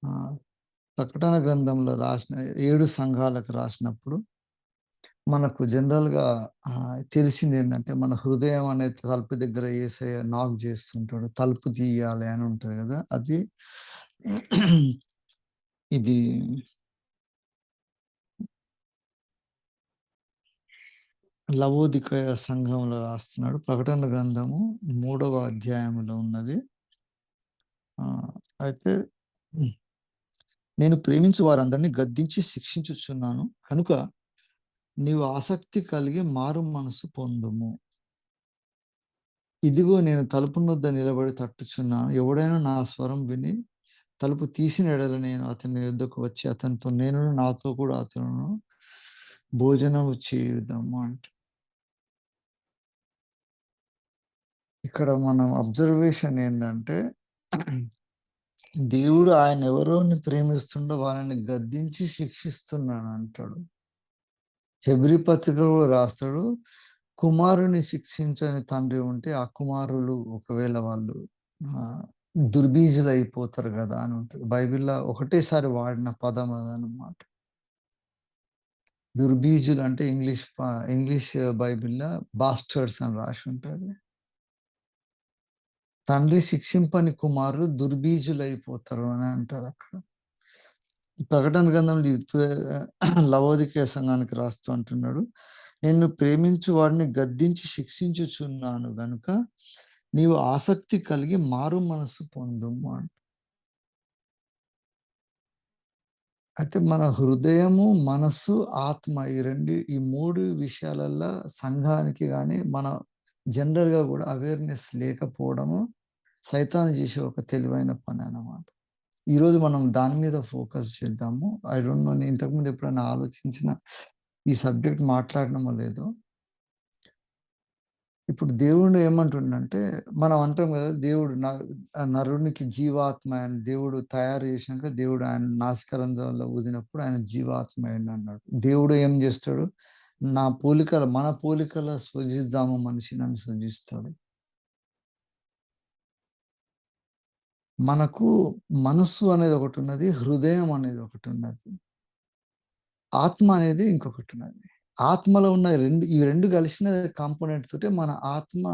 ఆహ్, ప్రకటన గ్రంథంలో రాసిన 7 సంఘాలకు రాసినప్పుడు మనకు జనరల్‌గా తెలిసిందేందంటే మన హృదయం అనే తలుపు దగ్గర యేసయ్య నాక్ జేస్తుంటాడు. తలుపు తీయాలి అని ఉంటది గదా! అది ఇది లవోదికయ సంఘంలో రాస్తున్నాడు. ప్రకటన గ్రంథము 3వ అధ్యాయంలో ఉన్నది. ఆహ్, అయితే హ్మ్. నేను ప్రేమించు వారందరిని గద్దించి శిక్షించుచున్నాను. కనుక నీవు ఆసక్తి కలిగి మారు మనసు పొందుము. ఇదిగో నేను తలుపునొద్ద నిలబడి తట్టుచున్నాను. ఎవడైనా నా స్వరం విని తలుపు తీసిన యెడల నేను అతని యొద్దకు వచ్చి అతనితో నేనును నాతో కూడా అతనును భోజనము చేయుదము అంట. ఇక్కడ మనం అబ్జర్వేషన్ ఏందంటే దేవుడు ఆయనెవరోని ప్రేమిస్తుండో వాళ్ళని గద్దించి శిక్షిస్తున్నానంటాడు. హెబ్రీ పత్రికలో కూడా రాస్తాడు. కుమారుని శిక్షించని తండ్రి ఉంటే ఆ కుమారులు ఒకవేళ వాళ్ళు ఆహ్, దుర్బీజులైపోతారు గదా! అని ఉంటది. బైబిల్‌లో ఒకటేసారి వాడిన పదం అదనమాట. దుర్బీజులు అంటే ఇంగ్లీష్ బైబిల్‌లో బాస్టర్డ్స్ అని రాసుంటది. తండ్రి శిక్షింపని కుమారులు దుర్బీజులైపోతారు అని అంటదక్కడ. ఈ ప్రకటన గ్రంథంలో లవోదికీయ సంఘానికి రాస్తూ అంటున్నాడు. నిన్ను ప్రేమించు వారిని గద్దించి శిక్షించుచున్నాను గనుక, నీవు ఆసక్తి కలిగి మారు మనస్సు పొందుము అంట. అయితే మన హృదయము, మనస్సు, ఆత్మ ఈ 3 విషయాలల్ల సంఘానికి గాని, మన జనరల్‌గా గూడా అవేర్‌నెస్ లేకపోవడము సైతాను చేసే ఒక తెలివైన పననమాట. ఈరోజు మనం దాని మీద ఫోకస్ చేద్దాము. ఐ డోంట్ నో నేను ఇంతకుముందు ఎప్పుడైనా ఆలోచించిన ఈ సబ్జెక్ట్ మాట్లాడినమో లేదో. ఇప్పుడు దేవుడు ఏమంటుండంటే, మనం అంటాం గదా! దేవుడు నరునికి జీవాత్మ అని దేవుడు తయారు చేసినాక దేవుడు ఆయన నాసికారంధ్రంలో ఊదినప్పుడు ఆయన జీవాత్మ అయ్యిండన్నాడు. దేవుడు ఏం జేస్తాడు? మన పోలికల సృజిద్దాము మనిషిని అని సృజిస్తాడు. మనకు మనస్సు అనేది ఒకటున్నది. హృదయం అనేది ఒకటున్నది. ఆత్మ అనేది ఇంకొకటున్నది. ఆత్మలో ఉన్న ఈ 2 కలిసిన కాంపోనెంట్ తోటే మన ఆత్మ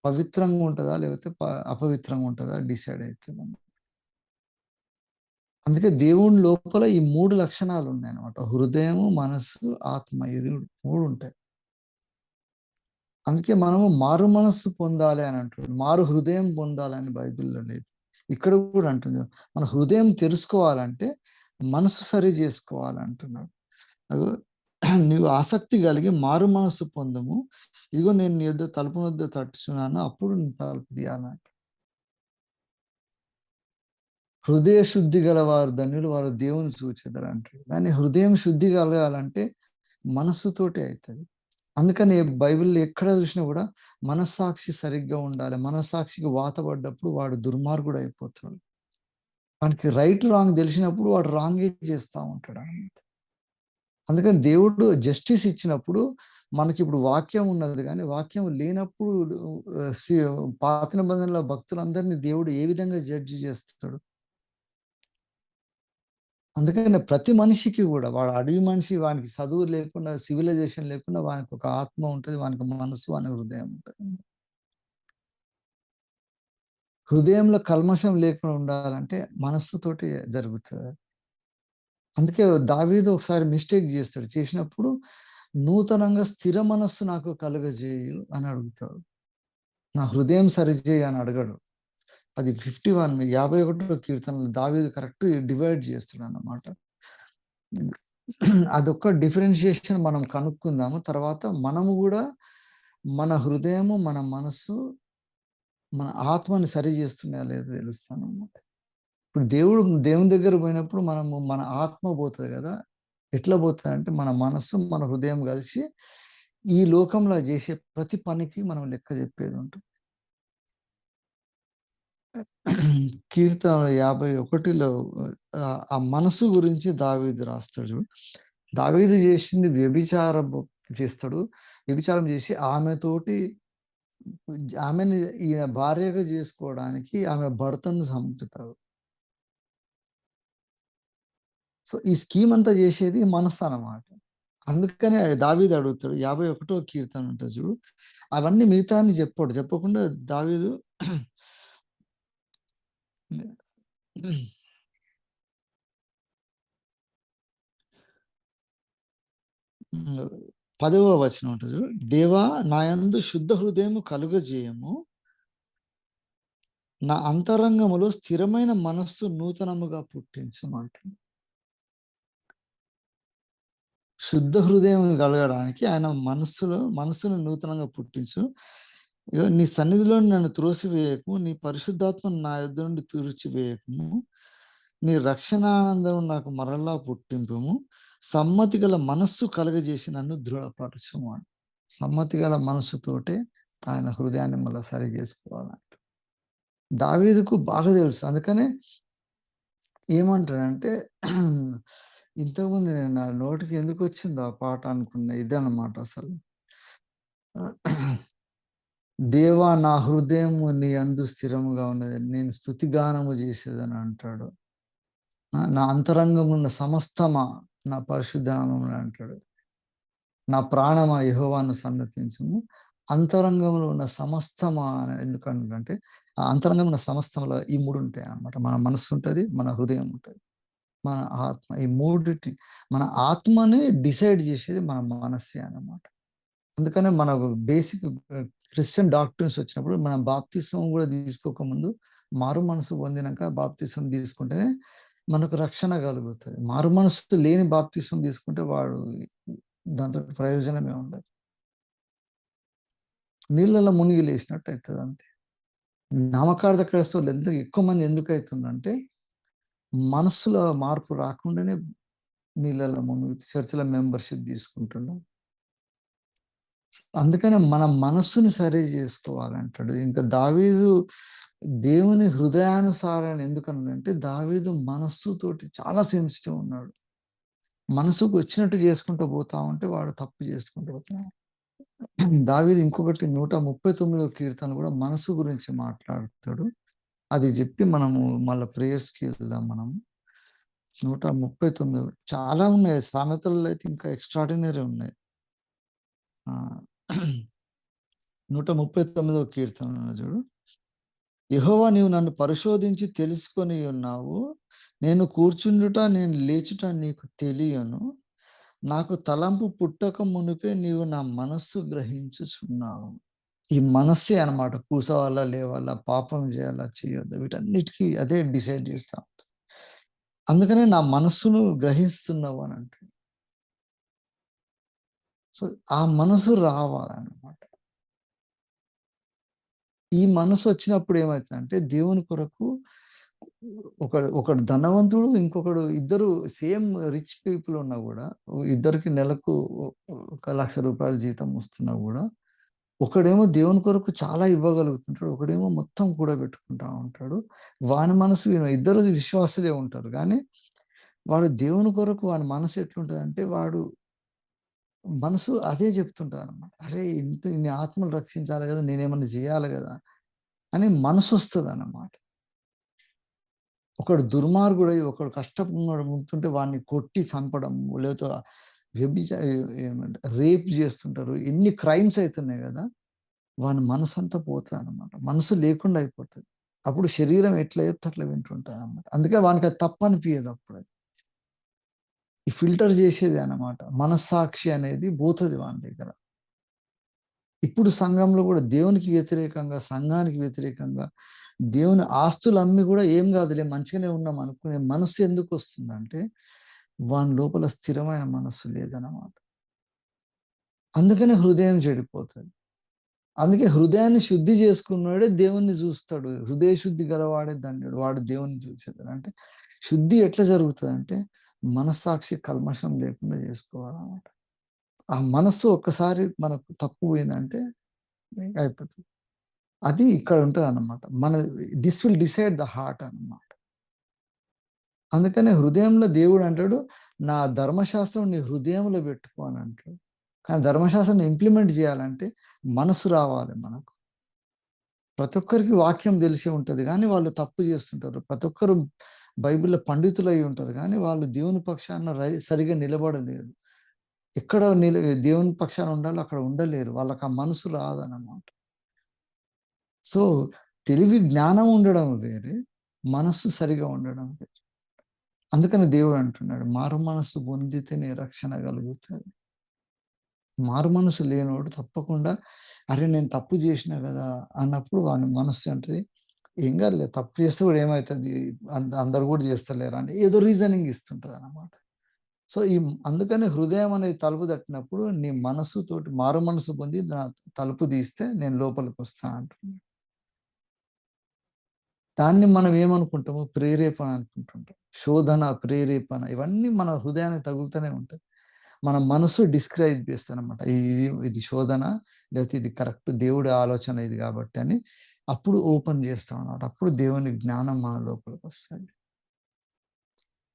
పవిత్రంగా ఉంటదా? లేకపోతే అపవిత్రంగా ఉంటదా? డిసైడ్ అయితది. అందుకే దేవుని లోపల ఈ 3 లక్షణాలున్నాయన్నమాట. హృదయము, మనస్సు, ఆత్మ ఈ 3 ఉంటాయి. అందుకే మనము మారు మనస్సు పొందాలి అని అంటున్నాడు. మారు హృదయం పొందాలని బైబిల్‌లో లేదు. ఇక్కడ కూడా అంటుంది. మన హృదయం తెరుసుకోవాలంటే మనసు సరి జేసుకోవాలంటున్నాడు. అగో నీవు ఆసక్తి కలిగి మారు మనస్సు పొందుము. ఇదిగో నేను నీ యొద్ద తలుపు వద్ద తట్టుచున్నాను. అప్పుడు నీ తలుపు తీయాలంట. హృదయ శుద్ధి గలవారు ధన్యులు వారు దేవుని చూచెదరంటాడు. కానీ హృదయం శుద్ధి కలగాలంటే మనస్సుతోటే అయితది. అందుకని బైబిల్‌లో ఎక్కడ చూసినా గూడా మనస్సాక్షి సరిగ్గా ఉండాలి. మనస్సాక్షికి వాత పడ్డప్పుడు వాడు దుర్మార్గుడయిపోతాడు. వానికి రైట్, రాంగ్ తెలిసినప్పుడు వాడు రాంగే చేస్తా ఉంటాడనమాట. అందుకని దేవుడు జస్టిస్ ఇచ్చినప్పుడు మనకిప్పుడు వాక్యం ఉన్నది గానీ, వాక్యం లేనప్పుడు ఆహ్, సి పాత నిబంధనలో భక్తులందరిని దేవుడు ఏ విధంగా జడ్జ్ చేస్తాడు? అందుకనే ప్రతి మనిషికి గూడా వాడు అడవి మనిషి వానికి చదువు లేకుండా, సివిలైజేషన్ లేకుండా వానికొక ఆత్మ ఉంటది. వానికి మనస్సు, వాని హృదయం ఉంటది. హృదయంలో కల్మషం లేకుండా ఉండాలంటే మనస్సుతోటి జరుగుతది. అందుకే దావీదు ఒకసారి మిస్టేక్ చేస్తాడు. చేసినప్పుడు నూతనంగా స్థిర మనస్సు నాకు కలుగజేయు అని అడుగుతాడు. నా హృదయం సరిచేయి అని అడగడు. అది 51 కీర్తనలు దావీదు కరెక్ట్ డివైడ్ చేస్తాడన్నమాట. అదొక్క డిఫరెన్షియేషన్ మనం కనుక్కుందాము. తర్వాత మనము గూడా మన హృదయము, మన మనస్సు, మన ఆత్మని సరి చేస్తున్నాయా లేదా తెలుస్తానన్నమాట. ఇప్పుడు దేవుని దగ్గర పోయినప్పుడు మన ఆత్మ పోతది గదా! ఎట్లా పోతదంటే మన మనస్సు, మన హృదయం కలిసి ఈ లోకంలో చేసే ప్రతి పనికి మనం లెక్క చెప్పేదుంటది. కీర్తనలు 51లో ఆ మనసు గురించి దావీదు రాస్తాడు చూడు. దావీదు చేసింది వ్యభిచారము చేస్తాడు. వ్యభిచారం చేసి ఆమెని ఈయన భార్యగా చేసుకోవడానికి ఆమె భర్తను చంపుతాడు. సో, ఈ స్కీమ్ అంతా చేసేది మనస్సు అన్నమాట. అందుకనే దావీదు అడుగుతాడు. 51 కీర్తన ఉంటది చూడు. అవన్నీ మిగతా అన్ని చెప్పడు. చెప్పకుండా దావీదు హ్మ్. 10వ వచనం ఉంటది చూడు. దేవా నా యందు శుద్ధ హృదయము కలుగజేయము. నా అంతరంగములో స్థిరమైన మనస్సు నూతనముగా పుట్టించుము అంటాడు. శుద్ధ హృదయం కలగడానికి ఆయన మనస్సును నూతనంగా పుట్టించు. ఇగో నీ సన్నిధిలో నన్ను త్రోసివేయకము. నీ పరిశుద్ధాత్మను నా యొద్ద నుండి తుడిచివేయకము. నీ రక్షణానందం నాకు మరలా పుట్టింపుము. సమ్మతి గల మనస్సు కలుగజేసి నన్ను దృఢపరచుము అని. సమ్మతి గల మనస్సుతోటే ఆయన హృదయాన్ని మళ్ళా సరి చేసుకోవాలంట. దావీదుకు బాగా తెలుసు. అందుకనే ఏమంటాడంటే ఇంతకుముందు నేను నా నోటికి ఎందుకొచ్చిందో ఆ పాట అనుకున్న ఇదన్నమాట అసలు. దేవా నా హృదయము నీ యందు స్థిరముగా ఉన్నది. నేను స్తుతిగానము చేసేదని అంటాడు. నా అంతరంగమున్న సమస్తమా నా పరిశుద్ధ నామమున అంటాడు. నా ప్రాణమా యెహోవాను సన్నతించుము. అంతరంగంలో ఉన్న సమస్తమా అని ఎందుకంటే, ఆ అంతరంగంలో ఉన్న సమస్తంలో ఈ 3 ఉంటాయన్నమాట. మన మనస్సు ఉంటది, మన హృదయం ఉంటది, మన ఆత్మ. ఈ మూడిటి మన ఆత్మని డిసైడ్ చేసేది మన మనస్సే అన్నమాట. అందుకనే మనకు బేసిక్ క్రిస్టియన్ డాక్ట్రిన్స్ వచ్చినప్పుడు మనం బాప్తిస్మం కూడా తీసుకోకముందు మారు మనసు పొందినాక బాప్తిస్మం తీసుకుంటేనే మనకు రక్షణ కలుగుతది. మారు మనసు లేని బాప్తిస్మం తీసుకుంటే వాడు దాంతో ప్రయోజనమే ఉండదు. నీళ్ళలో మునిగి లేసినట్టు అయితది అంతే. నామకార్థ క్రైస్తవులు ఎక్కువ మంది ఎందుకైతుందంటే మనస్సులో మార్పు రాకుండానే నీళ్ళలో మునిగి చర్చిల మెంబర్‌షిప్ తీసుకుంటున్నాం. అందుకనే మన మనస్సుని సరి జేసుకోవాలంటాడు. ఇంకా దావీదు దేవుని హృదయానుసారాన్ని ఎందుకన్నాడంటే, దావీదు మనస్సుతోటి చాలా సెన్సిటివ్ ఉన్నాడు. మనసుకు వచ్చినట్టు చేసుకుంటూ పోతా ఉంటే వాడు తప్పు చేసుకుంటూ పోతున్నాడు. దావీదు ఇంకొకటి 139వ కీర్తన కూడా మనసు గురించి మాట్లాడతాడు. అది జెప్పి మనము మళ్ళా ప్రేయర్స్‌కి వెళ్దాం మనం. 139 చాలా ఉన్నాయి. సామెతల్లో అయితే ఇంకా ఎక్స్‌ట్రార్డినరీ ఉన్నాయి. ఆ! 139వ కీర్తన చూడు. యెహోవా నీవు నన్ను పరిశోధించి తెలుసుకొని ఉన్నావు. నేను కూర్చుండుట, నేను లేచుట నీకు తెలియను. నాకు తలంపు పుట్టక మునుపే నీవు నా మనస్సు గ్రహించుచున్నావు. ఈ మనస్సే అన్నమాట. కూసోవాలా, లేవాలా, పాపం చేయాలా, చేయొద్దా వీటన్నిటికి అదే డిసైడ్ చేస్తా ఉంటది. అందుకనే నా మనస్సును గ్రహిస్తున్నావు అని అంటాడు. సో, ఆ మనసు రావాలన్నమాట. ఈ మనసు వచ్చినప్పుడు ఏమైతదంటే దేవుని కొరకు ఒకడు ధనవంతుడు, ఇంకొకడు ఇద్దరు సేమ్ రిచ్ పీపుల్ ఉన్నా గూడా, ఇద్దరికి నెలకు ఒక ₹1,00,000 జీతం వస్తున్నా గూడా, ఒకడేమో దేవుని కొరకు చాలా ఇవ్వగలుగుతుంటాడు. ఒకడేమో మొత్తం కూడబెట్టుకుంటా ఉంటాడు. వాని మనసు ఇద్దరు విశ్వాసులే ఉంటారు. గానీ, వాడు దేవుని కొరకు వాని మనసు ఎట్లుంటదంటే, వాడు మనసు అదే చెప్తుంటదనమాట. అరే! ఇన్ని ఆత్మలు రక్షించాలి గదా! నేనేమన్నా జేయాలి గదా! అని మనసొస్తదన్నమాట. ఒకడు దుర్మార్గుడై, ఒకడు కష్టముంటుంటే వాడిని కొట్టి చంపడం, లేకపోతే వ్యభిచ ఏమంటే రేప్ జేస్తుంటారు. ఎన్ని క్రైమ్స్ అయితున్నాయి గదా! వాని మనసంతా పోతదనమాట. మనసు లేకుండా అయిపోతది. అప్పుడు శరీరం ఎట్లా చెప్తే అట్లా వింటుంటదనమాట. అందుకే వానికది తప్పనిపియదు అప్పుడది. ఈ ఫిల్టర్ జేసేదే అన్నమాట. మనస్సాక్షి అనేది పోతది వాని దగ్గర. ఇప్పుడు సంఘంలో గూడా దేవునికి వ్యతిరేకంగా, సంఘానికి వ్యతిరేకంగా, దేవుని ఆస్తులు అమ్మి గూడా ఏం గాదులే మంచిగానే ఉన్నాం అనుకునే మనస్సు ఎందుకొస్తుందంటే, వాని లోపల స్థిరమైన మనస్సు లేదన్నమాట. అందుకనే హృదయం చెడిపోతది. అందుకే హృదయాన్ని శుద్ధి చేసుకున్నోడే దేవుణ్ణి జూస్తాడు. హృదయ శుద్ధి గలవాడే ధన్యుడు. వాడు దేవుణ్ణి చూసేది. అంటే శుద్ధి ఎట్లా జరుగుతదంటే, మనస్సాక్షి కల్మషం లేకుండా జేసుకోవాలన్నమాట. ఆ మనస్సు ఒక్కసారి మనకు తప్పు పోయిందంటే అయిపోతది. అది ఇక్కడ ఉంటదన్నమాట. This will decide the heart అన్నమాట. అందుకనే హృదయంలో దేవుడు అంటాడు, నా ధర్మశాస్త్రం నీ హృదయంలో పెట్టుకో అని అంటాడు. కానీ ధర్మశాస్త్రాన్ని ఇంప్లిమెంట్ చేయాలంటే మనసు రావాలి మనకు. ప్రతి ఒక్కరికి వాక్యం తెలిసే ఉంటది గానీ వాళ్ళు తప్పు చేస్తుంటారు. ప్రతి ఒక్కరు బైబిల్‌లో పండితులై ఉంటారు గానీ, వాళ్ళు దేవుని పక్షాన సరిగ్గా నిలబడలేరు. ఎక్కడ దేవుని పక్షాన ఉండాలో అక్కడ ఉండలేరు. వాళ్ళకి ఆ మనసు రాదనమాట. సో, తెలివి, జ్ఞానం ఉండడం వేరే, మనస్సు సరిగా ఉండడం వేరే. అందుకని దేవుడు అంటున్నాడు, మారు మనస్సు పొందితేనే రక్షణ కలుగుతది. మారు మనసు లేనోడు తప్పకుండా, అరే! నేను తప్పు జేసినా గదా! అన్నప్పుడు వాని మనస్సు అంటది, ఏం గాదులే తప్పు చేస్తే గూడా ఏమైతది? అందరూ గూడా జేస్తలేరా అని ఏదో రీజనింగ్ ఇస్తుంటదనమాట. సో, అందుకని హృదయం అనేది తలుపు తట్టినప్పుడు నీ మనస్సుతోటి మారు మనసు పొంది నా తలుపు తీస్తే నేను లోపలికొస్తా అంటుంది. దాన్ని మనం ఏమనుకుంటాము? ప్రేరేపణ అనుకుంటుంటాం. శోధన, ప్రేరేపణ ఇవన్నీ మన హృదయానికి తగులుతూనే ఉంటాయి. మన మనసు డిస్కరేజ్ చేస్తదనమాట. ఇది శోధన, లేకపోతే ఇది కరెక్ట్ దేవుడి ఆలోచన ఇది కాబట్టి అని అప్పుడు ఓపెన్ చేస్తామనమాట. అప్పుడు దేవుని జ్ఞానం మన లోపలికొస్తది.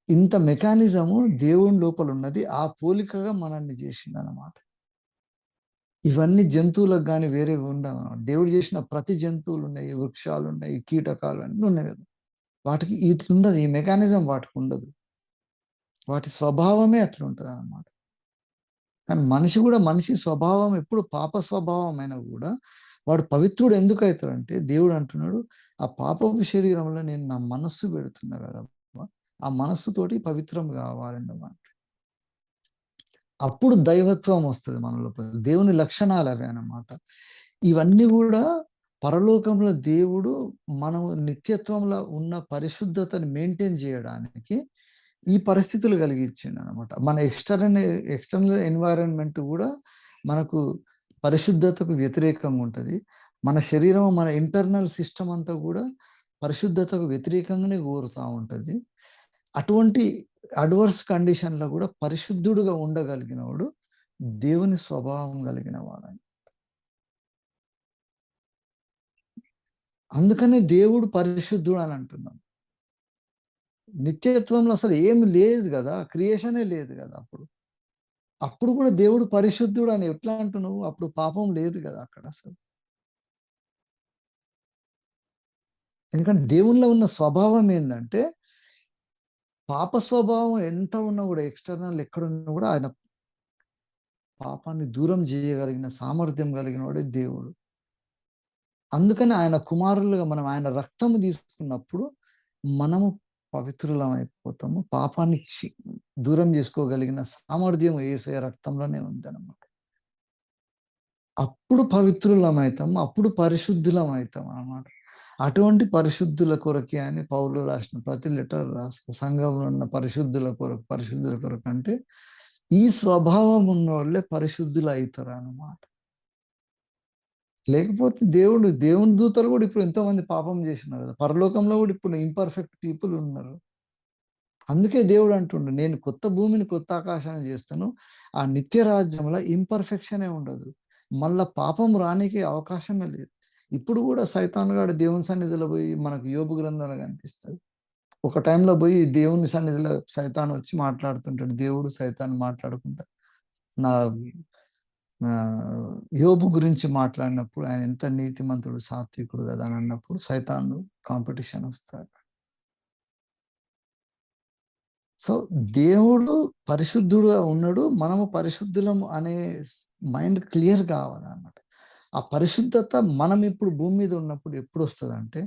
ఇంత మెకానిజము దేవుని లోపలున్నది. ఆ పోలికగా మనల్ని చేసిండనమాట. ఇవన్నీ జంతువులకు గాని వేరేవి ఉండవనమాట. దేవుడు చేసిన ప్రతి జంతువులున్నాయి, వృక్షాలున్నాయి, కీటకాలు అన్నీ ఉన్నాయి గదా! వాటికి ఇట్లుండదు. ఈ మెకానిజం వాటికుండదు. వాటి స్వభావమే అట్లుంటదనమాట. కానీ మనిషి గూడా మనిషి స్వభావం ఎప్పుడు పాప స్వభావమైనా గూడా వాడు పవిత్రుడు ఎందుకైతాడంటే దేవుడు అంటున్నాడు, ఆ పాపపు శరీరంలో నేను నా మనస్సు పెడుతున్నా గదబ్బా! ఆ మనస్సుతోటి పవిత్రం గావాలన్నమాట. అప్పుడు దైవత్వం వస్తది మన లోపల. దేవుని లక్షణాలు అవే అన్నమాట. ఇవన్నీ గూడా పరలోకంలో దేవుడు మనం నిత్యత్వంలో ఉన్న పరిశుద్ధతను మెయింటైన్ జేయడానికి ఈ పరిస్థితులు కలిగించిండనమాట. మన ఎక్స్‌టర్నల్ ఎన్వైరన్మెంట్ గూడా మనకు పరిశుద్ధతకు వ్యతిరేకంగా ఉంటది. మన శరీరం, మన ఇంటర్నల్ సిస్టమ్ అంతా గూడా పరిశుద్ధతకు వ్యతిరేకంగానే కోరుతా ఉంటది. అటువంటి అడ్వర్స్ కండిషన్‌లో గూడా పరిశుద్ధుడుగా ఉండగలిగినోడు దేవుని స్వభావం కలిగిన వాడని. అందుకనే దేవుడు పరిశుద్ధుడు అని అంటున్నాం. నిత్యత్వంలో అసలు ఏమి లేదు గదా! క్రియేషనే లేదు గదా! అప్పుడు. అప్పుడు కూడా దేవుడు పరిశుద్ధుడు అని ఎట్లా అంటున్నావు? అప్పుడు పాపం లేదు గదా! అక్కడ అసలు. ఎందుకంటే దేవునిలో ఉన్న స్వభావం ఏందంటే, పాప స్వభావం ఎంత ఉన్నా గూడా ఎక్స్‌టర్నల్ ఎక్కడున్నా గూడా ఆయన పాపాన్ని దూరం జేయగలిగిన సామర్థ్యం కలిగినోడే దేవుడు. అందుకని ఆయన కుమారులుగా మనం ఆయన రక్తము తీసుకున్నప్పుడు మనము పవిత్రులమైపోతాము. పాపాన్ని దూరం జేసుకోగలిగిన సామర్థ్యం యేసయ్య రక్తంలోనే ఉందన్నమాట. అప్పుడు పవిత్రులమైతాము. అప్పుడు పరిశుద్ధులమైతాం అన్నమాట. అటువంటి పరిశుద్ధుల కొరకే అని పౌలు రాసిన ప్రతి లెటర్ రాస్తూ సంఘంలో ఉన్న పరిశుద్ధుల కొరకు అంటే, ఈ స్వభావం ఉన్నోళ్ళే పరిశుద్ధులయితారన్నమాట. లేకపోతే దేవుని దూతలు గూడా ఇప్పుడు ఎంతోమంది పాపం జేసినారు గదా! పరలోకంలో గూడా ఇప్పుడు ఇంపర్ఫెక్ట్ పీపుల్ ఉన్నారు. అందుకే దేవుడు అంటుండు, నేను కొత్త భూమిని, కొత్త ఆకాశాన్ని జేస్తాను. ఆ నిత్య రాజ్యంలో ఇంపర్ఫెక్షనే ఉండదు. మళ్ళా పాపం రానీకి అవకాశమే లేదు. ఇప్పుడు గూడా సైతాను గాడు దేవుని సన్నిధిలో బోయి మనకు యోబు గ్రంథంలో గనిపిస్తది. ఒక టైంలో బోయి దేవుని సన్నిధిలో సైతానొచ్చి మాట్లాడుతుంటాడు. దేవుడు, సైతాను మాట్లాడుకుంటా. నా యోబు గురించి మాట్లాడినప్పుడు ఆయన ఎంత నీతిమంతుడు, సాత్వికుడు గదా! అని అన్నప్పుడు సైతాను కాంపిటీషన్ ఒస్తాడు. సో, దేవుడు పరిశుద్ధుడుగా ఉన్నడు. మనము పరిశుద్ధులం అనే మైండ్ క్లియర్ గావాలన్నమాట. ఆ పరిశుద్ధత మనం ఇప్పుడు భూమి మీద ఉన్నప్పుడు ఎప్పుడొస్తదంటే,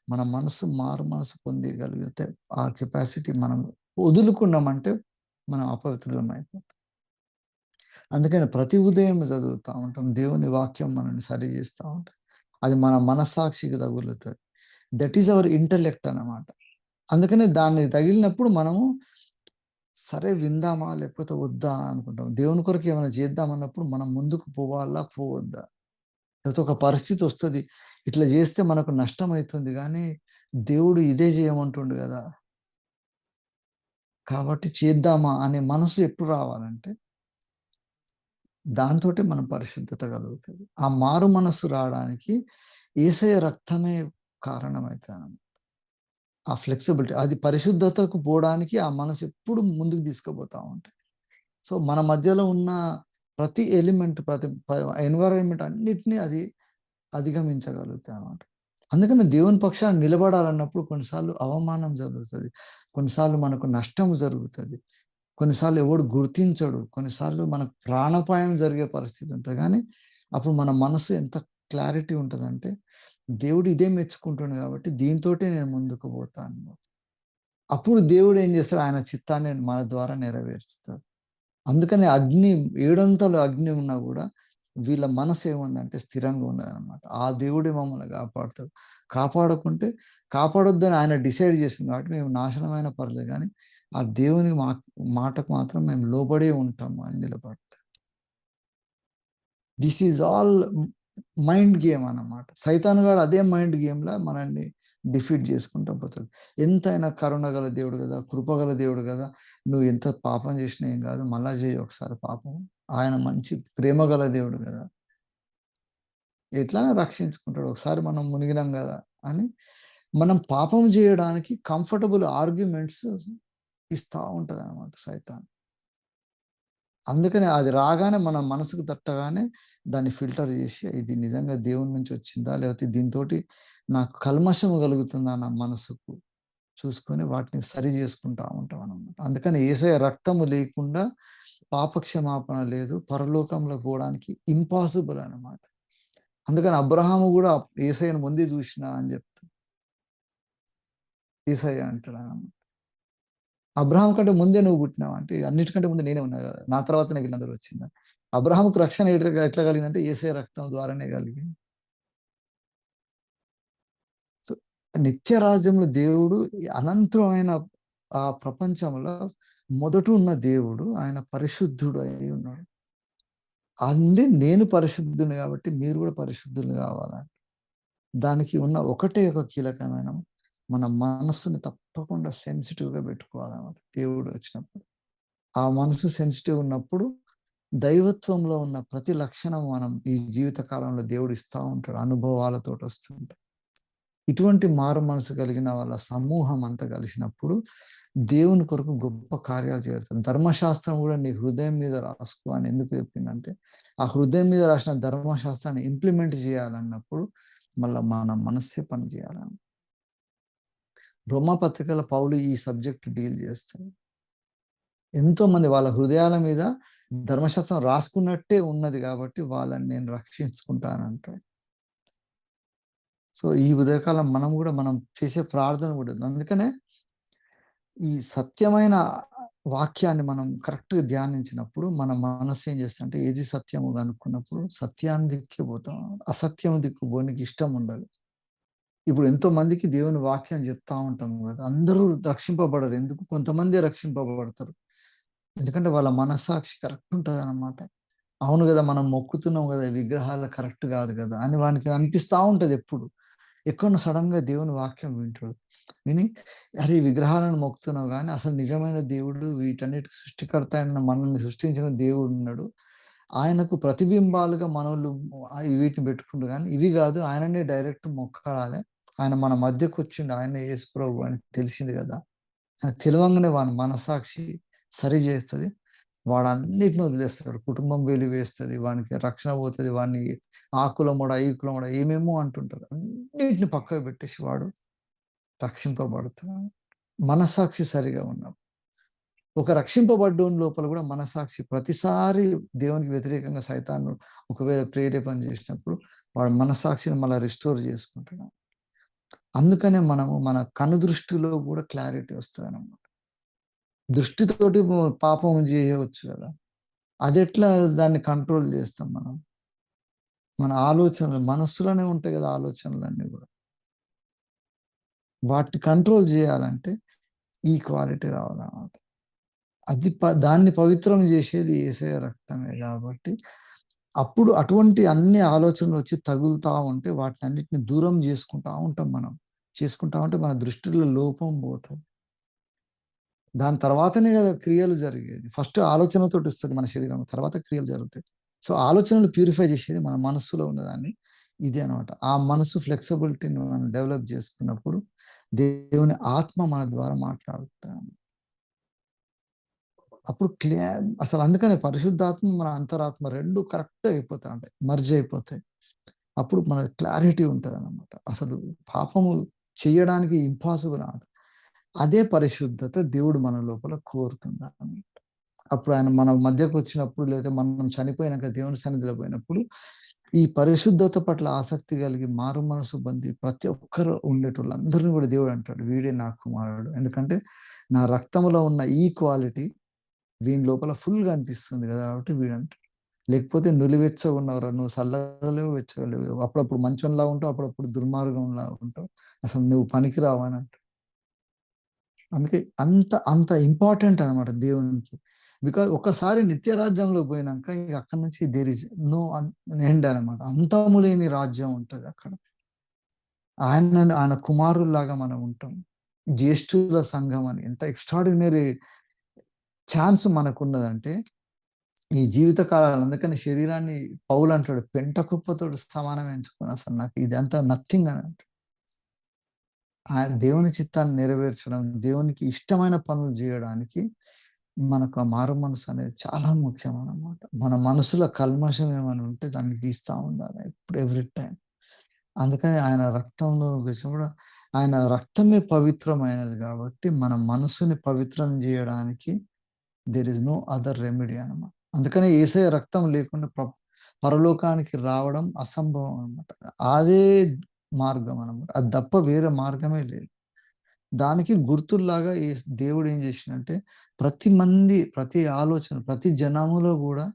మన మనసు మారు మనసు పొందగలిగితే ఆ కెపాసిటీ మనం వదులుకున్నామంటే మనం అపవిత్రులం అయిపోతాం. అందుకని ప్రతి ఉదయం చదువుతా ఉంటాం. దేవుని వాక్యం మనల్ని సరి జేస్తా ఉంటది. అది మన మనస్సాక్షికి తగులుతది. దట్ ఈస్ అవర్ ఇంటలెక్ట్ అన్నమాట. అందుకనే దాన్ని తగిలినప్పుడు మనము సరే విందామా? లేకపోతే వద్దా? అనుకుంటాం. దేవుని కొరకు ఏమైనా చేద్దామన్నప్పుడు మనం ముందుకు పోవాలా? పోవద్దా? లేకపోతే ఒక పరిస్థితొస్తది. ఇట్లా జేస్తే మనకు నష్టమైతుంది గానీ, దేవుడు ఇదే జేయమంటుండు గదా! కాబట్టి చేద్దామా? అనే మనసు ఎప్పుడు రావాలంటే, దాంతోటే మనం పరిశుద్ధత కలుగుతది. ఆ మారు మనస్సు రావడానికి యేసయ్య రక్తమే కారణమైతదనమాట. ఆ ఫ్లెక్సిబిలిటీ అది పరిశుద్ధతకు పోవడానికి ఆ మనసు ఎప్పుడు ముందుకు తీసుకుపోతా ఉంటది. సో, మన మధ్యలో ఉన్న ప్రతి ఎలిమెంట్, ప్రతి ఎన్విరాన్మెంట్ అన్నిటిని అది అధిగమించగలుగుతాయన్నమాట. అందుకని దేవుని పక్షాన నిలబడాలన్నప్పుడు కొన్నిసార్లు అవమానం జరుగుతది. కొన్నిసార్లు మనకు నష్టం జరుగుతది. కొన్నిసార్లు ఎవడు గుర్తించడు. కొన్నిసార్లు మనకు ప్రాణాపాయం జరిగే పరిస్థితి ఉంటది. గానీ, అప్పుడు మన మనసు ఎంత క్లారిటీ ఉంటదంటే, దేవుడు ఇదే మెచ్చుకుంటుండు గాబట్టి, దీనితోటే నేను ముందుకు పోతాను. అప్పుడు దేవుడు ఏం చేస్తాడు? ఆయన చిత్తాన్ని మన ద్వారా నెరవేరుస్తాడు. అందుకని అగ్ని ఏడంతలు అగ్ని ఉన్నా గూడా, వీళ్ళ మనసు ఏముందంటే స్థిరంగా ఉన్నదనమాట. ఆ దేవుడే మమ్మల్ని కాపాడుతాడు. కాపాడకుంటే కాపాడొద్దని ఆయన డిసైడ్ చేసిండు కాబట్టి మేము నాశనమైన పర్లేదు గానీ, ఆ దేవుని మాటకు మాత్రం మేము లోబడే ఉంటాము అని నిలబడతాం. This is all mind game అన్నమాట. సైతాను గాడు అదే మైండ్ గేమ్‌లా మనల్ని డిఫీట్ చేసుకుంటా పోతాడు. ఎంతైనా కరుణ గల దేవుడు గదా! కృపగల దేవుడు గదా! నువ్వు ఎంత పాపం చేసినా ఏం గాదు. మళ్ళా చెయ్యి ఒకసారి పాపం. ఆయన మంచి ప్రేమ గల దేవుడు గదా! ఎట్లైనా రక్షించుకుంటాడు. ఒకసారి మనం మునిగినాం గదా! అని మనం పాపం జేయడానికి కంఫర్టబుల్ ఆర్గ్యుమెంట్స్ ఇస్తా ఉంటదనమాట సైతాను. అందుకనే అది రాగానే మన మనసుకు తట్టగానే దాన్ని ఫిల్టర్ జేసి ఇది నిజంగా దేవుని నుంచి వచ్చిందా? లేకపోతే దీనితోటి నాకు కల్మషము కలుగుతుందా నా మనసుకు? చూసుకొని వాటిని సరి జేసుకుంటా ఉంటామనమాట. అందుకని యేసయ్య రక్తము లేకుండా పాపక్షమాపణ లేదు. పరలోకంలోకి పోవడానికి ఇంపాసిబుల్ అనమాట. అందుకని అబ్రహాము గూడా యేసయ్యను ముందే జూషినా అని జెప్తాడు. యేసయ్య అంటాడనమాట. అబ్రాహాం కంటే ముందే నువ్వు పుట్టినావు అంటే అన్నిటికంటే ముందు నేనే ఉన్నా గదా! నా తర్వాతనే వీళ్ళందరూ వచ్చిందా? అబ్రాహాముకు రక్షణ ఎట్లా కలిగిందంటే యేసయ్య రక్తం ద్వారానే కలిగింది. సో, నిత్య రాజ్యంలో దేవుడు ఈ అనంతమైన ఆ ప్రపంచంలో మొదట ఉన్న దేవుడు ఆయన పరిశుద్ధుడు అయి ఉన్నాడు. నేను పరిశుద్ధుడిని కాబట్టి మీరు గూడా పరిశుద్ధులు గావాలంట. దానికి ఉన్న ఒకటే ఒక కీలకమైన మన మనస్సుని తప్పకుండా సెన్సిటివ్‌గా పెట్టుకోవాలన్నమాట దేవుడు వచ్చినప్పుడు. ఆ మనసు సెన్సిటివ్ ఉన్నప్పుడు దైవత్వంలో ఉన్న ప్రతి లక్షణం మనం ఈ జీవిత కాలంలో దేవుడు ఇస్తా ఉంటాడు. అనుభవాలతోటి వస్తుంటాయి. ఇటువంటి మారు మనసు కలిగిన వాళ్ళ సమూహం అంతా కలిసినప్పుడు దేవుని కొరకు గొప్ప కార్యాలు చేరుతారు. ధర్మశాస్త్రం కూడా నీ హృదయం మీద రాసుకో అని ఎందుకు చెప్పిందంటే, ఆ హృదయం మీద రాసిన ధర్మశాస్త్రాన్ని ఇంప్లిమెంట్ చేయాలన్నప్పుడు మళ్ళా మన మనస్సే పని చేయాలని. రోమాపత్రికలో పౌలు ఈ సబ్జెక్ట్ డీల్ చేస్తాడు. ఎంతోమంది వాళ్ళ హృదయాల మీద ధర్మశాస్త్రం రాసుకున్నట్టే ఉన్నది కాబట్టి వాళ్ళని నేను రక్షించుకుంటానంటాడు. సో, ఈ ఉదయకాలం మనం చేసే ప్రార్థన కూడా ఉంది. అందుకనే ఈ సత్యమైన వాక్యాన్ని మనం కరెక్ట్‌గా ధ్యానించినప్పుడు మన మనస్సు ఏం చేస్తదంటే ఏది సత్యము అనుకున్నప్పుడు సత్యాన్ని దిక్కే పోతాం. అసత్యం దిక్కు పోనీకి ఇష్టం ఉండదు. ఇప్పుడు ఎంతో మందికి దేవుని వాక్యం చెప్తా ఉంటాం కదా! అందరూ రక్షింపబడరు. ఎందుకు? కొంతమందే రక్షింపబడతారు. ఎందుకంటే వాళ్ళ మనస్సాక్షి కరెక్ట్ ఉంటదనమాట. అవును గదా! మనం మొక్కుతున్నాం గదా! ఈ విగ్రహాలు కరెక్ట్ గాదు గదా! అని వానికి అనిపిస్తా ఉంటది ఎప్పుడు. ఎక్కడనో సడెన్‌గా దేవుని వాక్యం వింటాడు. విని అరే! ఈ విగ్రహాలను మొక్కుతున్నావు గానీ అసలు నిజమైన దేవుడు వీటన్నిటికి సృష్టికర్త అయిన మనల్ని సృష్టించిన దేవుడున్నాడు. ఆయనకు ప్రతిబింబాలుగా మనోళ్ళు వీటిని పెట్టుకుంటారు గానీ ఇవి గాదు. ఆయననే డైరెక్ట్ మొక్కాలే. ఆయన మన మధ్యకొచ్చిండు. ఆయనే యేసు ప్రభు అని తెలిసింది గదా! తెలవంగానే వాని మనస్సాక్షి సరి జేస్తది. వాడన్నిటిని వదిలేస్తాడు. కుటుంబం వెలివేస్తది. వానికి రక్షణ పోతది. వాడిని ఆ కులమోడా, ఈ కులమోడా ఏమేమో అంటుంటారు. అన్నిటిని పక్కకు పెట్టేసి వాడు రక్షింపబడుతున్నాడు. మనస్సాక్షి సరిగా ఉన్నప్పుడు. ఒక రక్షింపబడ్డోని లోపల గూడా మనస్సాక్షి ప్రతిసారి దేవునికి వ్యతిరేకంగా సైతాను ఒకవేళ ప్రేరేపణ చేసినప్పుడు వాడు మనస్సాక్షిని మళ్ళా రిస్టోర్ చేసుకుంటాడు. అందుకనే మనము మన కనుదృష్టిలో గూడా క్లారిటీ వస్తదనమాట. దృష్టితోటి పాపం జేయవచ్చు గదా! అదెట్లా దాన్ని కంట్రోల్ జేస్తాం మనం? మన ఆలోచనలు మనస్సులోనే ఉంటాయి గదా! ఆలోచనలన్నీ గూడా. వాటిని కంట్రోల్ జేయాలంటే ఈ క్వాలిటీ రావాలన్నమాట. అది దాన్ని పవిత్రం జేసేది యేసయ్య రక్తమే గాబట్టి, అప్పుడు అటువంటి అన్ని ఆలోచనలొచ్చి తగులుతా ఉంటే వాటినన్నిటిని దూరం జేసుకుంటా ఉంటాం మనం. చేసుకుంటా ఉంటే మన దృష్టిలో లోపం బోతది. దాని తర్వాతనే గదా క్రియలు జరిగేది. ఫస్ట్ ఆలోచనతోటొస్తది మన శరీరం. తర్వాత క్రియలు జరుగుతాయి. సో, ఆలోచనలు ప్యూరిఫై జేసేది మన మనస్సులో ఉన్నదాన్ని ఇదే అనమాట. ఆ మనసు ఫ్లెక్సిబిలిటీని మనం డెవలప్ జేసుకున్నప్పుడు దేవుని ఆత్మ మన ద్వారా మాట్లాడుతా. అప్పుడు అసలు అందుకనే పరిశుద్ధాత్మ, మన అంతరాత్మ 2 కరెక్ట్‌గా అయిపోతాయి. అంటే మెర్జ్ అయిపోతాయి. అప్పుడు మన క్లారిటీ ఉంటదనమాట. అసలు పాపము చెయ్యడానికి ఇంపాసిబుల్ అనమాట. అదే పరిశుద్ధత దేవుడు మన లోపల కోరుతున్నాడనమాట. అప్పుడు ఆయన మన మధ్యకొచ్చినప్పుడు, లేదా మనం చనిపోయినాక దేవుని సన్నిధిలో పోయినప్పుడు, ఈ పరిశుద్ధత పట్ల ఆసక్తి కలిగి మారు మనసు పొంది ప్రతి ఒక్కరు ఉండేటోళ్ళందరిని కూడా దేవుడు అంటాడు, వీడే నా కుమారుడు. ఎందుకంటే నా రక్తంలో ఉన్న ఈ క్వాలిటీ వీని లోపల ఫుల్‌గా అనిపిస్తుంది కదా! కాబట్టి వీడంటాడు. లేకపోతే నులివెచ్చగా ఉన్నవురా నువ్వు, చల్లగా లేవు, వెచ్చగా లేవు. అప్పుడప్పుడు మంచోనిలా ఉంటావు, అప్పుడప్పుడు దుర్మార్గంలా ఉంటావు. అసలు నువ్వు పనికిరావు అని అంటాడు. అందుకే అంత ఇంపార్టెంట్ అనమాట దేవునికి. బికాజ్ ఒక్కసారి నిత్య రాజ్యంలో పోయినాక ఇక అక్కడి నుంచి దేర్ ఇస్ నో ఎండ్ అనమాట. అంతము లేని రాజ్యం ఉంటది అక్కడ. ఆయన కుమారుల్లాగా మనం ఉంటాం. జ్యేష్ఠుల సంఘం అని ఎంత ఎక్స్ట్రార్డినరీ ఛాన్స్ మనకున్నదంటే ఈ జీవిత కాలాలు. అందుకని శరీరాన్ని పౌలు అంటాడు, పెంట కుప్పతోటి సమానం ఎంచుకొని అసలు నాకు ఇదంతా నథింగ్ అని అంటాడు. ఆయన దేవుని చిత్తాన్ని నెరవేర్చడం, దేవునికి ఇష్టమైన పనులు చేయడానికి మనకు ఆ మారు మనసు అనేది చాలా ముఖ్యం అన్నమాట. మన మనసులో కల్మషం ఏమైనా ఉంటే దాన్ని తీస్తా ఉండాలి ఎప్పుడు, ఎవ్రీ టైమ్. అందుకని ఆయన రక్తంలో కూడా, ఆయన రక్తమే పవిత్రమైనది కాబట్టి మన మనసుని పవిత్రం చేయడానికి there is no other remedy అన్నమాట. అందుకనే యేసయ్య రక్తం లేకుండా పరలోకానికి రావడం అసంభవం అన్నమాట. అదే మార్గం అన్నమాట. అది తప్ప వేరే మార్గమే లేదు. దానికి గుర్తుల్లాగా దేవుడు ఏం చేసిండంటే, ప్రతి ఆలోచన, ప్రతి జనములో గూడా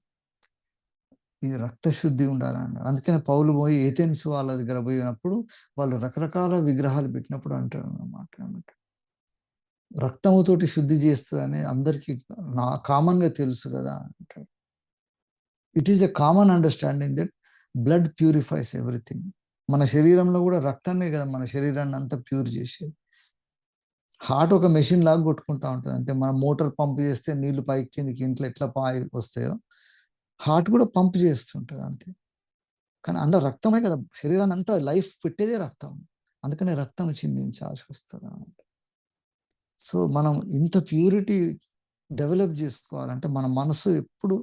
ఈ రక్తశుద్ధి ఉండాలన్నాడు. అందుకనే పౌలు పోయి ఏథెన్స్ వాళ్ళ దగ్గర పోయినప్పుడు వాళ్ళు రకరకాల విగ్రహాలు పెట్టినప్పుడు అంటాడన్నమాట. రక్తముతోటి శుద్ధి చేస్తదని అందరికీ కామన్‌గా తెలుసు గదా అంటాడు. It is a common understanding that blood purifies everything. మన శరీరంలో గూడా రక్తమే గదా మన శరీరాన్ని అంతా ప్యూర్ చేసేది. హార్ట్ ఒక మెషిన్ లాగా కొట్టుకుంటా ఉంటది. అంటే మనం మోటార్ పంప్ చేస్తే నీళ్లు పైకి కిందకి ఇంట్లో ఎట్లా వస్తాయో, హార్ట్ కూడా పంప్ చేస్తుంటది అంతే. కానీ అందులో రక్తమే కదా, శరీరాన్ని అంతా లైఫ్ పెట్టేదే రక్తం. అందుకనే రక్తం చిందించాల్సి వస్తదనమాట. సో, మనం ఇంత ప్యూరిటీ డెవలప్ చేసుకోవాలంటే మన మనసు ఎప్పుడు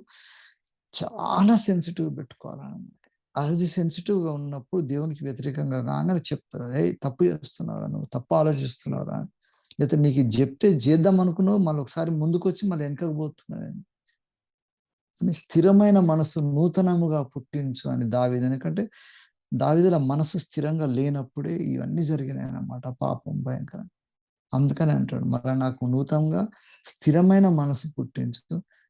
చాలా సెన్సిటివ్ పెట్టుకోవాలనమాట. అది సెన్సిటివ్‌గా ఉన్నప్పుడు దేవునికి వ్యతిరేకంగా కాంగానే చెప్తది, "ఏయ్! తప్పు చేస్తున్నావురా నువ్వు, తప్పు ఆలోచిస్తున్నావురా." లేతే నీకు ఇది జెప్తే చేద్దాం అనుకున్నావు, మళ్ళీ ఒకసారి ముందుకొచ్చి మళ్ళీ వెనకకు పోతున్నావు అని. స్థిరమైన మనసు నూతనముగా పుట్టించు అని దావీదు. ఎందుకంటే దావీదుల మనసు స్థిరంగా లేనప్పుడే ఇవన్నీ జరిగినాయన్నమాట, పాపం భయంకరంగా. అందుకనే అంటాడు, మరలా నాకు నూతనంగా స్థిరమైన మనసు పుట్టించు.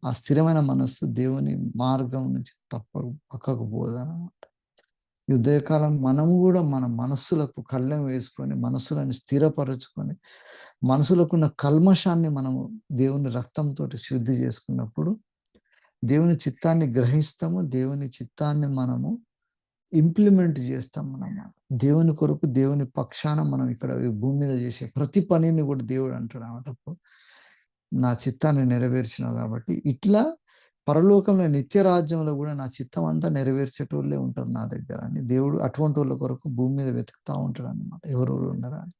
ఆ స్థిరమైన మనస్సు దేవుని మార్గం నుంచి పక్కకు పోదనమాట. ఈ ఉదయకాలం మనము గూడా మన మనస్సులకు కళ్ళెం వేసుకొని, మనసులను స్థిరపరుచుకొని, మనసులకున్న కల్మషాన్ని మనము దేవుని రక్తంతోటి శుద్ధి చేసుకున్నప్పుడు, దేవుని చిత్తాన్ని గ్రహిస్తాము. దేవుని చిత్తాన్ని మనము ఇంప్లిమెంట్ చేస్తామన్నమాట. దేవుని కొరకు, దేవుని పక్షాన మనం ఇక్కడ ఈ భూమి మీద చేసే ప్రతి పనిని కూడా దేవుడు అంటాడన్నమాట, నా చిత్తాన్ని నెరవేర్చినావు కాబట్టి. ఇట్లా పరలోకంలో నిత్య రాజ్యంలో కూడా నా చిత్తం అంతా నెరవేర్చేటోళ్ళే ఉంటారు నా దగ్గర అని దేవుడు అటువంటి వాళ్ళ కొరకు భూమి మీద వెతుకుతా ఉంటాడు అన్నమాట, ఎవరెవరు ఉన్నారా అని.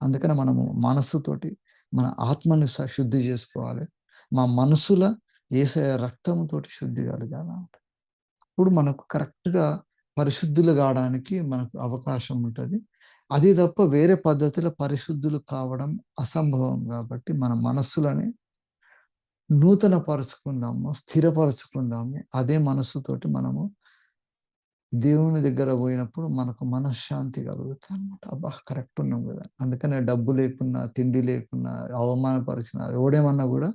అందుకని మనము మనస్సుతోటి మన ఆత్మని శుద్ధి చేసుకోవాలి. మా మనసుల యేసయ్య రక్తంతోటి శుద్ధి కలగాలి. అప్పుడు మనకు కరెక్ట్‌గా పరిశుద్ధులు కావడానికి మనకు అవకాశం ఉంటది. అది తప్ప వేరే పద్ధతిలో పరిశుద్ధులు కావడం అసంభవం కాబట్టి మన మనస్సులని నూతన పరుచుకుందాము, స్థిరపరుచుకుందాము. అదే మనస్సుతోటి మనము దేవుని దగ్గర పోయినప్పుడు మనకు మనశ్శాంతి కలుగుతదనమాట. అబ్బా! కరెక్ట్ ఉన్నాం గదా! అందుకనే డబ్బు లేకున్నా, తిండి లేకున్నా, అవమానపరిచినా, ఎవడేమన్నా గూడా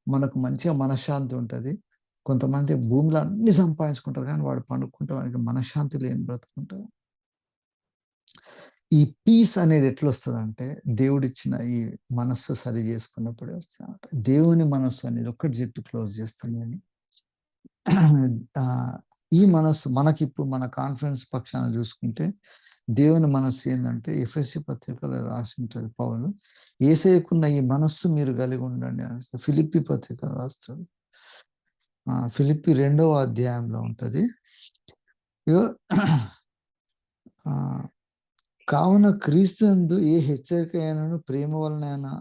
మనకు మంచిగా మనశ్శాంతి ఉంటది. కొంతమంది భూమిలో అన్నీ సంపాదించుకుంటారు కానీ వాడు పండుకుంటే వానికి మనశ్శాంతి లేని బ్రతుకుంటది. ఈ పీస్ అనేది ఎట్లొస్తదంటే దేవుడిచ్చిన ఈ మనస్సు సరి చేసుకున్నప్పుడే వస్తదనమాట. దేవుని మనస్సు అనేది ఒక్కటి చెప్పి క్లోజ్ చేస్తాను నేను. ఈ మనస్సు మనకిప్పుడు మన కాన్ఫిడెన్స్ పక్షాన చూసుకుంటే దేవుని మనస్సు ఏందంటే ఎఫెసీ పత్రికలో రాసింటది పౌలు. యేసయ్యకున్న ఈ మనస్సు మీరు కలిగి ఉండండి అని ఫిలిప్పీ పత్రికలో రాస్తాడు. ఫిలిప్పీ 2వ అధ్యాయంలో ఉంటది. ఇగో కావున క్రీస్తునందు ఏ హెచ్చరిక అయినను, ప్రేమ వలనైనా,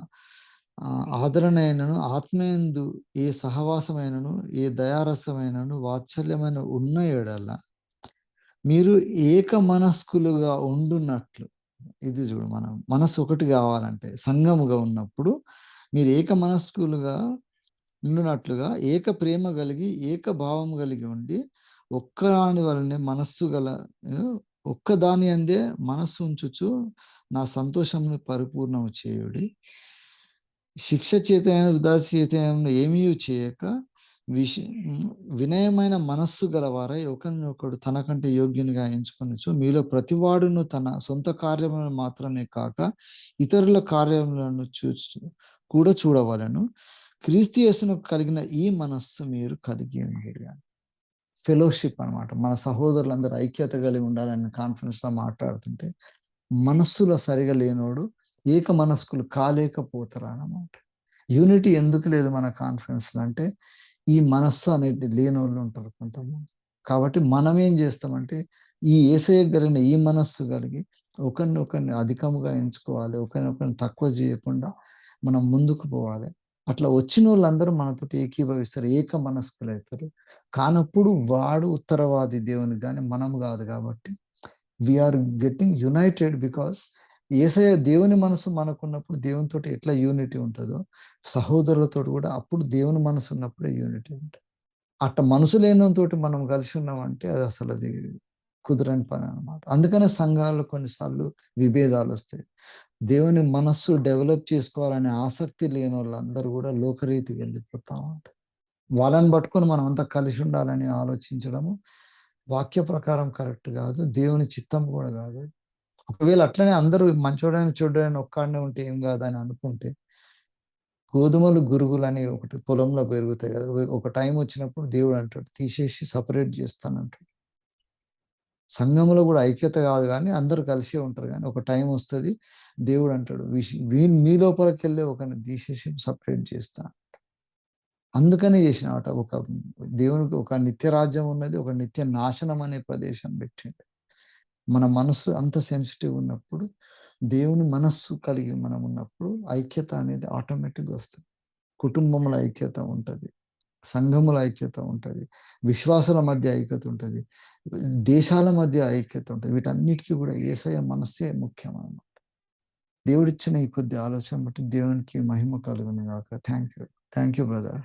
ఆదరణ అయినను, ఆత్మయందు ఏ సహవాసమైనను, ఏ దయారసమైనను, వాత్సల్యమైన ఉన్న ఎడల మీరు ఏక మనస్కులుగా ఉండున్నట్లు. ఇది చూడు, మనం మనసు ఒకటి కావాలంటే సంఘముగా ఉన్నప్పుడు మీరు ఏక మనస్కులుగా ఉండునట్లుగా ఏక ప్రేమ కలిగి ఏక భావం కలిగి ఉండి ఒక్కదాని వలనే మనస్సు గల ఒక్కదాని అందే మనస్సు ఉంచుచు నా సంతోషమును పరిపూర్ణము చేయుడి. శిక్ష చేతనైన ఉదాసీ చేతనైన ఏమీ చేయక విష వినయమైన మనస్సు గలవారై ఒకరినొకడు తనకంటే యోగ్యునిగా ఎంచుకొనొచ్చు. మీలో ప్రతివాడును తన సొంత కార్యములను మాత్రమే కాక ఇతరుల కార్యములను కూడా చూడవలెను. క్రీస్తు యేసునకు కలిగిన ఈ మనస్సు మీరు కలిగి ఉండుడి. ఫెలోషిప్ అన్నమాట. మన సహోదరులందరూ ఐక్యత కలిగి ఉండాలని కాన్ఫరెన్స్‌లో మాట్లాడుతుంటే, మనస్సులో సరిగా లేనోడు ఏక మనస్కులు కాలేకపోతారన్నమాట. యూనిటీ ఎందుకు లేదు మన కాన్ఫరెన్స్‌లో అంటే, ఈ మనస్సు అనేది లేనోళ్ళు ఉంటారు కొంతమంది. కాబట్టి మనం ఏం చేస్తామంటే, ఈ యేసయ్యకు కలిగిన ఈ మనస్సు కలిగి ఒకరిని అధికముగా ఎంచుకోవాలి. ఒకరినొకరిని తక్కువ చేయకుండా మనం ముందుకు పోవాలి. అట్లా వచ్చినోళ్ళందరూ మనతోటి ఏకీభవిస్తారు. ఏక మనస్కులైతారు. కానప్పుడు వాడు ఉత్తరవాది దేవునికి గాని, మనం గాదు కాబట్టి we are getting united because Yesayya దేవుని మనసు మనకున్నప్పుడు దేవునితోటి ఎట్లా యూనిటీ ఉంటదో, సహోదరులతోటి కూడా అప్పుడు దేవుని మనసు ఉన్నప్పుడే యూనిటీ ఉంటది. అట్ట మనసు లేనోనితోటి మనం కలిసి ఉన్నామంటే అది అసలది కుదరని పననమాట. అందుకనే సంఘాల్లో కొన్నిసార్లు విభేదాలొస్తాయి. దేవుని మనస్సు డెవలప్ చేసుకోవాలనే ఆసక్తి లేనోళ్ళందరూ గూడా లోకరీతికి వెళ్ళిపోతా ఉంటారు. వాళ్ళని పట్టుకొని మనమంతా కలిసి ఉండాలని ఆలోచించడము వాక్య ప్రకారం కరెక్ట్ గాదు. దేవుని చిత్తం గూడా గాదు. ఒకవేళ అట్లనే అందరూ మంచోడైన, చెడ్డోడైన ఒక్కడనే ఉంటే ఏం గాదని అనుకుంటే, గోధుమలు, గురుగులని ఒకటి పొలంలో పెరుగుతాయి గదా! ఒక టైమ్ వచ్చినప్పుడు దేవుడు అంటాడు, తీసేసి సెపరేట్ జేస్తానంటాడు. సంఘంలో గూడా ఐక్యత గాదు గానీ, అందరూ కలిసే ఉంటారు గానీ, ఒక టైమ్ వస్తది. దేవుడు అంటాడు, వీని మీ లోపలికెళ్ళి ఒకరిని తీసేసి సెపరేట్ చేస్తా. అందుకనే చేసినమాట. దేవునికి ఒక నిత్య రాజ్యం ఉన్నది. ఒక నిత్య నాశనం అనే ప్రదేశం పెట్టిండు. మన మనసు అంత సెన్సిటివ్ ఉన్నప్పుడు, దేవుని మనస్సు కలిగి మనం ఉన్నప్పుడు ఐక్యత అనేది ఆటోమేటిక్‌గా వస్తది. కుటుంబముల ఐక్యత ఉంటది. సంఘముల ఐక్యత ఉంటది. విశ్వాసుల మధ్య ఐక్యత ఉంటది. దేశాల మధ్య ఐక్యత ఉంటది. వీటన్నిటికి కూడా యేసయ్య మనస్సే ముఖ్యమనమాట. దేవుడిచ్చిన ఈ కొద్ది ఆలోచన బట్టి దేవునికి మహిమ కలుగును గాక. Thank you. Thank you brother.